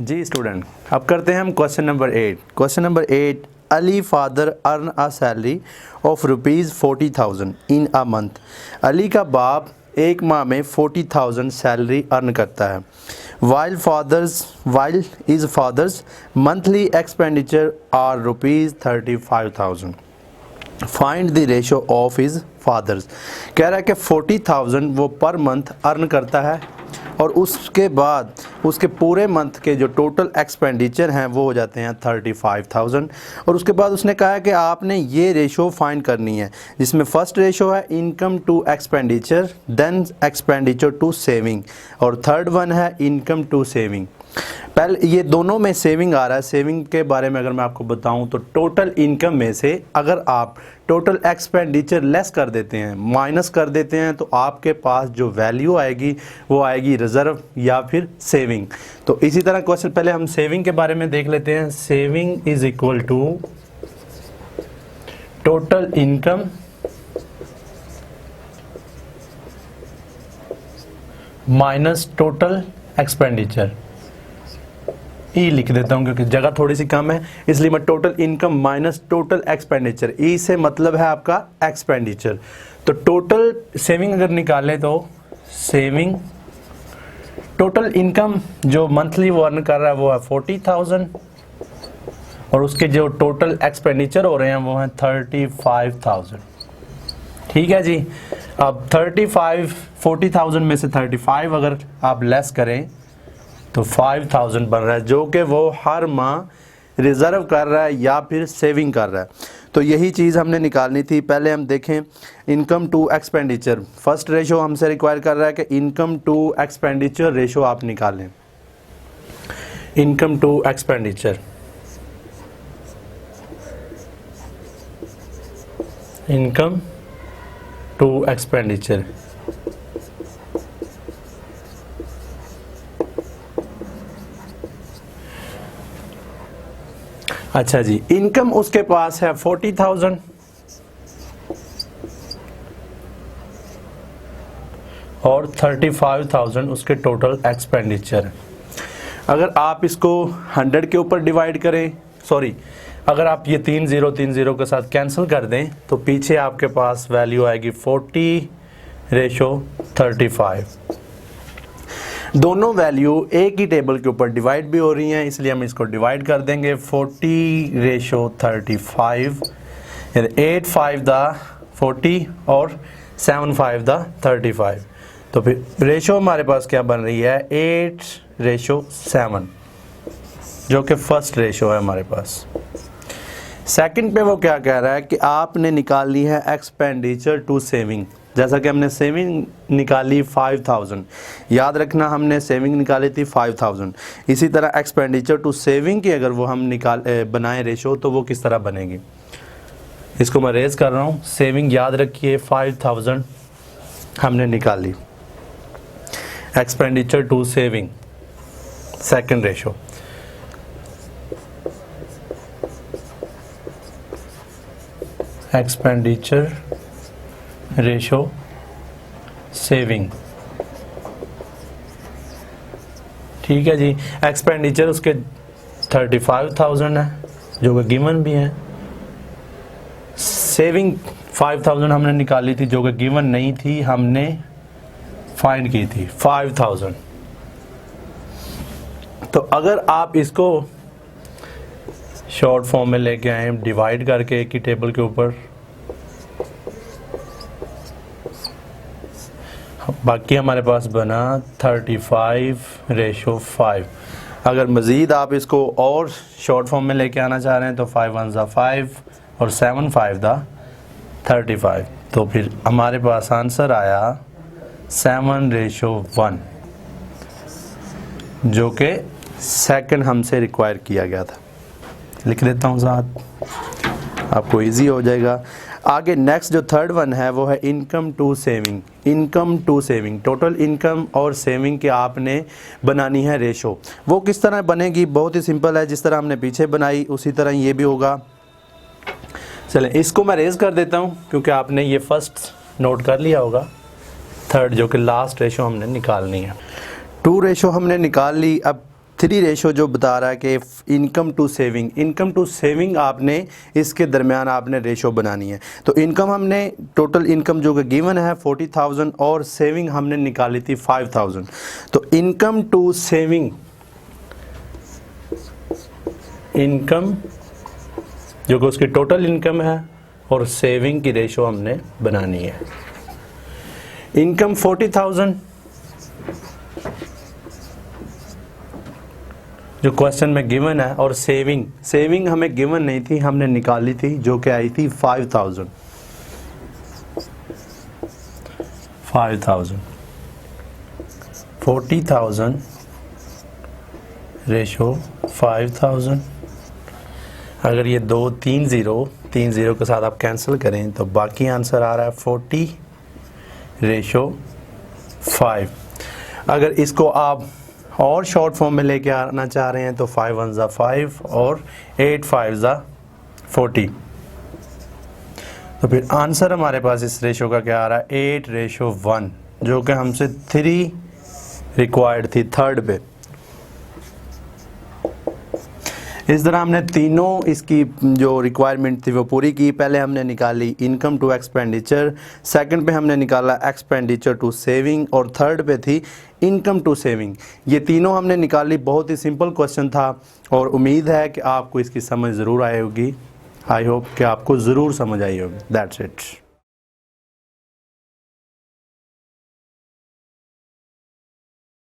जी student, अब करते हैं हम question number 8। Question number 8, Ali father earn a salary of ₹40,000 in a month. Ali का बाप एक माह में 40,000 सैलरी अर्न करता है। While is father's monthly expenditure are ₹35,000। Find the ratio of his father's. कह रहा है कि 40,000 वो पर मंथ अर्न करता है और उसके बाद उसके पूरे मंथ के जो टोटल एक्सपेंडिचर हैं वो हो जाते हैं 35,000। और उसके बाद उसने कहा है कि आपने ये रेशो फाइंड करनी है, जिसमें फर्स्ट रेशो है income to expenditure, then expenditure to saving, और थर्ड वन है इनकम टू सेविंग। पहले ये दोनों में सेविंग आ रहा है। सेविंग के बारे में अगर मैं आपको बताऊं तो टोटल इनकम में से अगर आप टोटल एक्सपेंडिचर लेस कर देते हैं, माइनस कर देते हैं, तो आपके पास जो वैल्यू आएगी वो आएगी रिजर्व या फिर सेविंग। तो इसी तरह क्वेश्चन पहले हम सेविंग के बारे में देख लेते हैं। Saving is equal to total income minus total expenditure. ई लिख देता हूँ क्योंकि जगह थोड़ी सी कम है, इसलिए मैं total income minus total expenditure. ई से मतलब है आपका एक्सपेंडिचर। तो टोटल सेविंग अगर निकालें तो सेविंग टोटल इनकम जो मंथली वो अर्न कर रहा है वो है 40,000 और उसके जो टोटल एक्सपेंडिचर हो रहे हैं वो हैं 35,000। ठीक है जी। अब 40,000 में से 35 अगर आप लेस करें तो 5,000 बन रहा है, जो कि वो हर माह रिज़र्व कर रहा है या फिर सेविंग कर रहा है। तो यही चीज़ हमने निकालनी थी। पहले हम देखें income to expenditure. First ratio हमसे रिक्वायर कर रहा है कि इनकम टू एक्सपेंडिचर रेशो आप निकालें। Income to expenditure, income to expenditure. अच्छा जी, इनकम उसके पास है 40,000 और 35,000 उसके टोटल एक्सपेंडिचर। अगर आप इसको 100 के ऊपर डिवाइड करें, सॉरी, अगर आप ये 30 के साथ कैंसिल कर दें तो पीछे आपके पास वैल्यू आएगी 40:35। दोनों वैल्यू एक ही टेबल के ऊपर डिवाइड भी हो रही हैं, इसलिए हम इसको डिवाइड कर देंगे। 40:35, 8/5 द 40 और 7/5 द 35। तो फिर रेशो हमारे पास क्या बन रही है 8:7, जो कि फर्स्ट रेशो है हमारे पास। सेकंड पे वो क्या कह रहा है कि आपने निकालनी है एक्सपेंडिचर टू सेविंग। जैसा कि हमने सेविंग निकाली 5,000, याद रखना हमने सेविंग निकाली थी 5,000। इसी तरह एक्सपेंडिचर टू सेविंग की अगर वो हम बनाएं रेशो तो वो किस तरह बनेगी, इसको मैं रेज कर रहा हूँ। सेविंग याद रखिए 5,000 हमने निकाली, expenditure to saving second ratio, expenditure ratio saving. ठीक है जी। एक्सपेंडिचर उसके 35,000 है जो कि गिवन भी है। सेविंग 5,000 हमने निकाली थी जो कि गिवन नहीं थी, हमने फाइंड की थी 5,000। तो अगर आप इसको शॉर्ट फॉर्म में लेके आए डिवाइड करके एक ही टेबल के ऊपर, बाकी हमारे पास बना 35:5। अगर मज़ीद आप इसको और शॉर्ट फॉर्म में लेके आना चाह रहे हैं तो 5 1 ज़ा 5 और 7 5 दा 35। तो फिर हमारे पास आंसर आया 7:1, जो कि सेकंड हमसे रिक्वायर किया गया था। लिख देता हूँ साथ, आपको इजी हो जाएगा। आगे नेक्स्ट जो थर्ड वन है वो है income to saving. Income to saving, total income और सेविंग के आपने बनानी है रेशो। वो किस तरह बनेगी, बहुत ही सिंपल है। जिस तरह हमने पीछे बनाई उसी तरह ये भी होगा। चलें इसको मैं रेज कर देता हूँ क्योंकि आपने ये फर्स्ट नोट कर लिया होगा। थर्ड जो कि लास्ट रेशो हमने निकालनी है। 2 रेशो हमने निकाल ली। अब 3 रेशो जो बता रहा है कि इनकम टू सेविंग आपने इसके दरमियान आपने रेशो बनानी है। तो इनकम हमने टोटल इनकम जो कि गिवन है 40,000 और सेविंग हमने निकाली थी 5,000। तो इनकम टू सेविंग, इनकम जो कि उसकी टोटल इनकम है और सेविंग की रेशो हमने बनानी है। इनकम 40,000 जो क्वेश्चन में गिवन है, और सेविंग हमें गिवन नहीं थी, हमने निकाली थी जो कि आई थी 5,000। 40,000 रेशो 5,000। अगर ये 3 ज़ीरो के साथ आप कैंसिल करें तो बाकी आंसर आ रहा है 40 रेशो 5। अगर इसको आप और शॉर्ट फॉर्म में लेके आना चाह रहे हैं तो 5 1 ज़ा 5 और 8 5 ज़ा 40। तो फिर आंसर हमारे पास इस रेशो का क्या आ रहा है 8 रेशो 1, जो कि हमसे 3 रिक्वायर्ड थी थर्ड पे। इस तरह हमने तीनों इसकी जो रिक्वायरमेंट थी वो पूरी की। पहले हमने निकाली इनकम टू एक्सपेंडिचर, सेकंड पे हमने निकाला एक्सपेंडिचर टू सेविंग और थर्ड पे थी इनकम टू सेविंग। ये तीनों हमने निकाली। बहुत ही सिंपल क्वेश्चन था और उम्मीद है कि आपको इसकी समझ ज़रूर आई होगी। आई होप कि आपको ज़रूर समझ आई होगी। That's it.